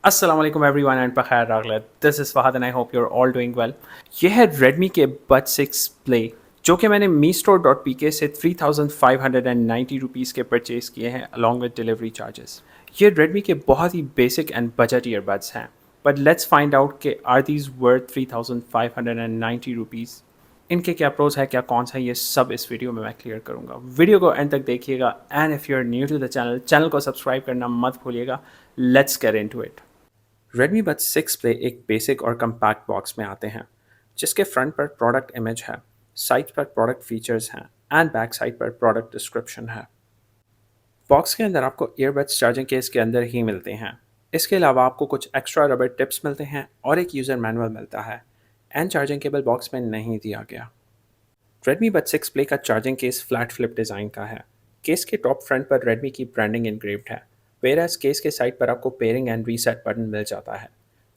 Assalamu alaikum everyone and Pakhair Raglet. This is Fahad and I hope you're all doing well. ये है Redmi के Buds 6 Play जो कि मैंने mistore.pk से 3590 रुपीज़ के परचेज़ किए हैं along with delivery charges. ये Redmi के बहुत ही basic and budget earbuds हैं. But let's find out कि are these worth 3590 रुपीज़. इनके क्या प्रोज है, क्या कौन सा, ये सब इस वीडियो में मैं क्लियर करूंगा. वीडियो को एंड तक देखिएगा and if you are new to the channel को सब्सक्राइब करना मत भूलिएगा. Let's get into it. Redmi Buds 6 Play एक बेसिक और कम्पैक्ट बॉक्स में आते हैं जिसके फ्रंट पर प्रोडक्ट इमेज है, साइड पर प्रोडक्ट फीचर्स हैं एंड बैक साइड पर प्रोडक्ट डिस्क्रिप्शन है. बॉक्स के अंदर आपको ईयरबड्स चार्जिंग केस के अंदर ही मिलते हैं. इसके अलावा आपको कुछ एक्स्ट्रा रबर टिप्स मिलते हैं और एक यूज़र मैनुअल मिलता है एंड चार्जिंग केबल बॉक्स में नहीं दिया गया. Redmi Buds 6 Play का charging case flat flip design का है. केस के टॉप फ्रंट पर Redmi की ब्रांडिंग इनग्रेव्ड है, वेयरएज केस के साइड पर आपको पेयरिंग एंड रीसेट बटन मिल जाता है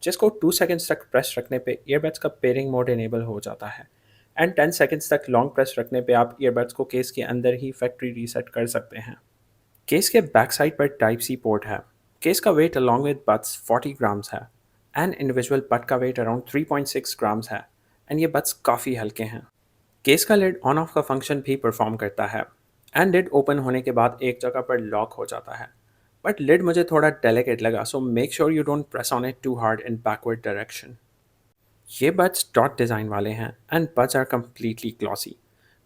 जिसको 2 सेकंड्स तक प्रेस रखने पे ईयरबड्स का पेयरिंग मोड इनेबल हो जाता है एंड 10 सेकंड्स तक लॉन्ग प्रेस रखने पे आप ईयरबड्स को केस के अंदर ही फैक्ट्री रीसेट कर सकते हैं. केस के बैक साइड पर टाइप सी पोर्ट है. केस का weight along with buds 40 grams है एंड इंडिविजुअल बड का वेट अराउंड 3.6 ग्राम्स है एंड ये बड्स काफ़ी हल्के हैं. केस का लिड ऑन ऑफ का फंक्शन भी परफॉर्म करता है एंड लिड ओपन होने के बाद एक जगह पर लॉक हो जाता है. बट लिड मुझे थोड़ा डेलिकेट लगा, so make sure you don't press on it too hard in backward direction. ये बड्स डॉट डिज़ाइन वाले हैं and buds are completely glossy.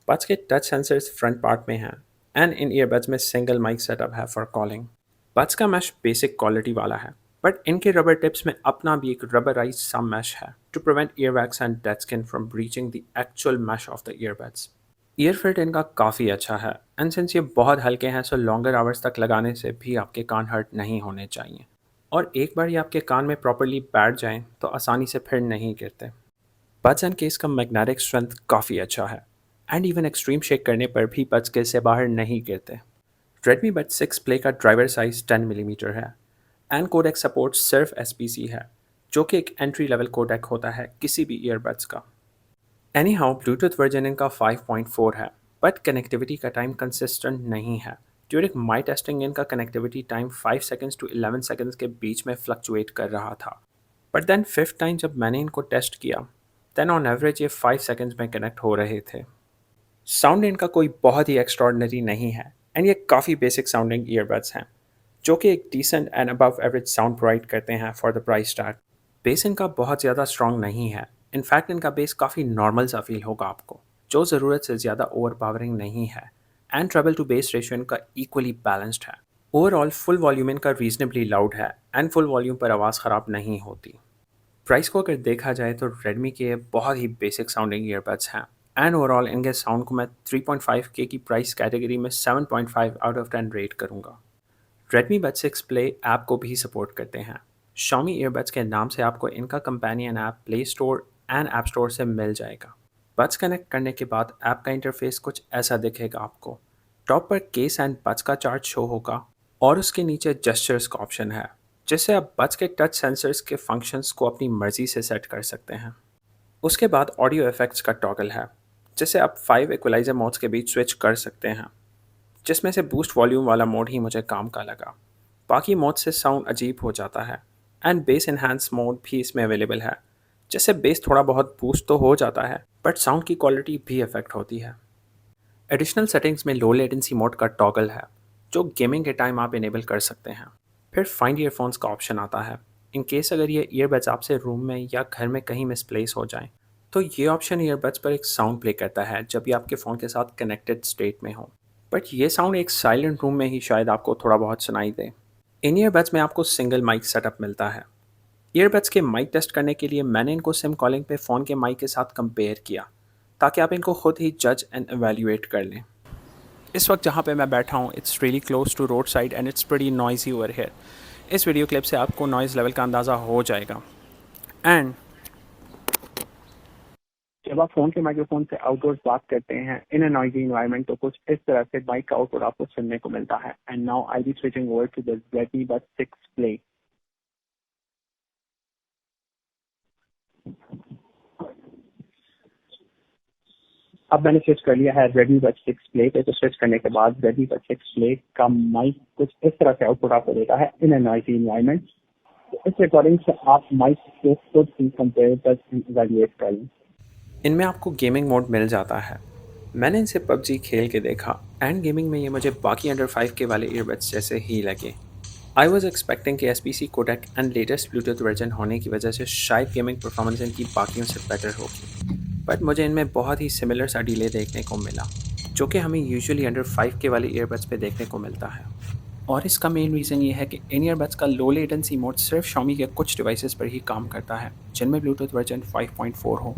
Buds के टच सेंसर्स फ्रंट पार्ट में हैं एंड इन ईयरबड्स में सिंगल माइक सेटअप है for calling. Buds का मैश बेसिक क्वालिटी वाला है बट इनके रबर टिप्स में अपना भी एक रबराइज सम मैश है to prevent earwax and dead skin from breaching the actual mesh of the earbuds. Ear fit इनका काफ़ी अच्छा है एंड सिंस ये बहुत हल्के हैं सो लॉन्गर आवर्स तक लगाने से भी आपके कान हर्ट नहीं होने चाहिए और एक बार ये आपके कान में प्रॉपरली बैठ जाएं तो आसानी से फिर नहीं गिरते. बड्स एंड केस का मैग्नेटिक स्ट्रेंथ काफ़ी अच्छा है एंड इवन एक्सट्रीम शेक करने पर भी बड्स केस से बाहर नहीं गिरते. Redmi Buds 6 Play का ड्राइवर साइज 10 मिलीमीटर है एंड कोडेक सपोर्ट सिर्फ SPC है जो कि एक एंट्री लेवल कोडेक होता है किसी भी ईयरबड्स का. एनी हाउ ब्लूटूथ वर्जन इनका 5.4 है बट कनेक्टिविटी का टाइम कंसिस्टेंट नहीं है. ड्यूरिंग माई टेस्टिंग इनका connectivity time 5 seconds to 11 seconds के बीच में फ्लक्चुएट कर रहा था. बट देन फिफ्थ टाइम जब मैंने इनको टेस्ट किया देन ऑन एवरेज ये 5 सेकंड्स में कनेक्ट हो रहे थे. साउंड इनका कोई बहुत ही एक्स्ट्रॉर्डनरी नहीं है एंड ये काफ़ी बेसिक साउंडिंग ईयरबड्स हैं जो कि एक decent and above average sound provide करते हैं for the price tag. Bass इनका बहुत ज़्यादा स्ट्रॉन्ग नहीं है. इनफैक्ट इनका बेस काफ़ी नॉर्मल सा फील होगा आपको जो ज़रूरत से ज़्यादा ओवर पावरिंग नहीं है and treble to bass ratio इनका इक्वली बैलेंस्ड है. ओवरऑल फुल वॉल्यूम इनका रीजनेबली लाउड है एंड फुल वॉल्यूम पर आवाज़ ख़राब नहीं होती. प्राइस को अगर देखा जाए तो रेडमी के बहुत ही बेसिक साउंडिंग ईयरबड्स हैं एंड ओवरऑल इनके साउंड को मैं 3.5K की प्राइस कैटेगरी में 7.5 आउट ऑफ 10 रेट करूँगा. Redmi Buds 6 Play ऐप को भी सपोर्ट करते हैं. Xiaomi ईयरबड्स के नाम से आपको इनका companion app play store and app store से मिल जाएगा. बड्स कनेक्ट करने के बाद ऐप का इंटरफेस कुछ ऐसा दिखेगा आपको. टॉप पर केस एंड बड्स का चार्ट शो होगा और उसके नीचे जेस्चर्स का ऑप्शन है जिससे आप बड्स के टच सेंसर्स के फंक्शंस को अपनी मर्जी से सेट कर सकते हैं. उसके बाद ऑडियो इफेक्ट्स का टॉगल है जिससे आप 5 इक्वलाइजर मोड्स के बीच स्विच कर सकते हैं जिसमें से बूस्ट वॉल्यूम वाला मोड ही मुझे काम का लगा. बाकी मोड से साउंड अजीब हो जाता है एंड बेस इन्हांस मोड भी इसमें अवेलेबल है जिससे बेस थोड़ा बहुत बूस्ट तो हो जाता है बट साउंड की क्वालिटी भी अफेक्ट होती है. एडिशनल सेटिंग्स में लो लेटेंसी मोड का टॉगल है जो गेमिंग के टाइम आप इनेबल कर सकते हैं. फिर फाइंड ईयरफोन्स का ऑप्शन आता है इन केस अगर ये ईयरबड्स आपसे रूम में या घर में कहीं मिसप्लेस हो जाएं तो ये ऑप्शन ईयरबड्स पर एक साउंड प्ले करता है जब ये आपके फ़ोन के साथ कनेक्टेड स्टेट में हो. बट ये साउंड एक साइलेंट रूम में ही शायद आपको थोड़ा बहुत सुनाई दे. इन ईयरबड्स में आपको सिंगल माइक सेटअप मिलता है. ईयरबड्स के माइक टेस्ट करने के लिए मैंने इनको सिम कॉलिंग पे फ़ोन के माइक के साथ कंपेयर किया ताकि आप इनको खुद ही जज एंड एवेल्यूएट कर लें. इस वक्त जहाँ पे मैं बैठा हूँ it's really close to road side and it's pretty noisy over here. इस वीडियो क्लिप से आपको नॉइज़ लेवल का अंदाज़ा हो जाएगा. एंड जब आप फोन के माइक्रोफोन से आउटडोर्स बात करते हैं इन अ नॉइजी एनवायरनमेंट तो कुछ इस तरह से माइक का आउटपुट आपको सुनने को मिलता है. And now I be switching over to the Redmi Buds 6 Play. अब मैंने स्विच कर लिया है Redmi Buds 6 Play पे. तो स्विच करने के बाद Redmi Buds 6 Play का माइक कुछ इस तरह से आउटपुट आपको देता है इन अ नॉइजी एनवायरनमेंट. तो इस रिकॉर्डिंग से आप माइक को खुद ही कंपेरेटर्स इवैल्यूएट कर लें। इनमें आपको गेमिंग मोड मिल जाता है। मैंने इनसे पबजी खेल के देखा एंड गेमिंग में ये मुझे बाकी अंडर 5K वाले ईयरबड्स जैसे ही लगे। आई वॉज एक्सपेक्टिंग कि SBC codec and latest Bluetooth version होने की वजह से शायद गेमिंग परफॉर्मेंस इनकी बाकियों से बेटर होगी, बट मुझे इनमें बहुत ही सिमिलर सा डिले देखने को मिला, जो कि हमें यूजुअली अंडर 5K वाले ईयरबड्स पे देखने को मिलता है। और इसका मेन रीज़न ये है कि इन ईयरबड्स का लो लेटेंसी मोड सिर्फ Xiaomi के कुछ डिवाइसेस पर ही काम करता है जिनमें ब्लूटूथ वर्जन 5.4 हो।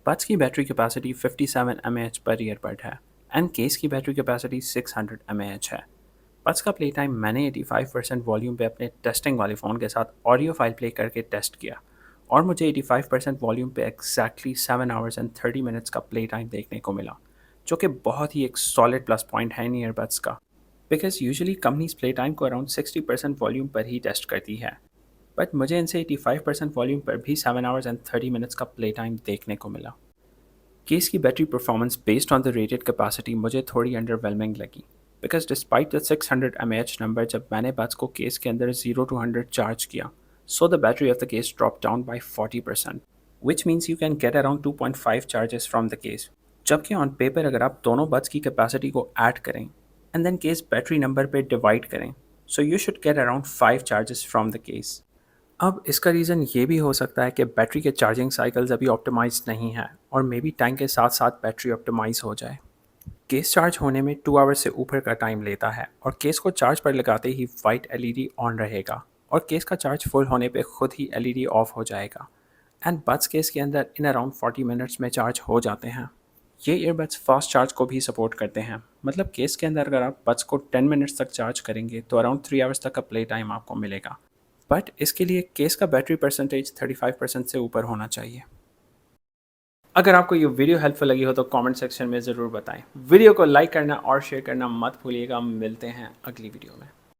बड्स की बैटरी कैपेसिटी 57 mAh पर ईयरबड है एंड केस की बैटरी कैपेसिटी 600 mAh है। बड्स का प्ले टाइम मैंने 85% वॉल्यूम पे अपने टेस्टिंग वाले फ़ोन के साथ ऑडियो फाइल प्ले करके टेस्ट किया और मुझे 85% वॉल्यूम पे एग्जैक्टली 7 आवर्स एंड 30 मिनट्स का प्ले टाइम देखने को मिला, जो कि बहुत ही एक सॉलिड प्लस पॉइंट है इन ईयरबड्स का, because usually companies play time को अराउंड 60% वॉल्यूम पर ही टेस्ट करती है, बट मुझे इनसे 85% वॉल्यूम पर भी 7 आवर्स एंड 30 मिनट्स का प्ले टाइम देखने को मिला। केस की battery performance based on the rated capacity मुझे थोड़ी अंडरवेलमिंग लगी, because despite the 600 mAh number जब मैंने बड्स को केस के अंदर 0 to 100 चार्ज किया, so the battery of the case drop down by 40%, which means you can get around 2.5 charges from the case. जबकि ऑन पेपर अगर आप दोनों बड्स की कैपेसिटी को ऐड करें and then case battery number पे divide करें, so you should get around 5 charges from the case. अब इसका रीज़न ये भी हो सकता है कि बैटरी के चार्जिंग साइकिल्स अभी ऑप्टिमाइज नहीं हैं और मे बी टाइम के साथ साथ बैटरी ऑप्टिमाइज हो जाए। केस चार्ज होने में 2 आवर्स से ऊपर का टाइम लेता है और केस को चार्ज पर लगाते ही वाइट LED ऑन रहेगा और केस का चार्ज फुल होने पे खुद ही LED ऑफ हो जाएगा एंड बड्स केस के अंदर इन अराउंड 40 मिनट्स में चार्ज हो जाते हैं। ये ईयरबड्स फास्ट चार्ज को भी सपोर्ट करते हैं, मतलब केस के अंदर अगर आप बड्स को 10 मिनट्स तक चार्ज करेंगे तो अराउंड 3 आवर्स तक का प्ले टाइम आपको मिलेगा, बट इसके लिए केस का बैटरी परसेंटेज 35% से ऊपर होना चाहिए। अगर आपको ये वीडियो हेल्पफुल लगी हो तो कमेंट सेक्शन में ज़रूर बताएं। वीडियो को लाइक करना और शेयर करना मत भूलिएगा। मिलते हैं अगली वीडियो में।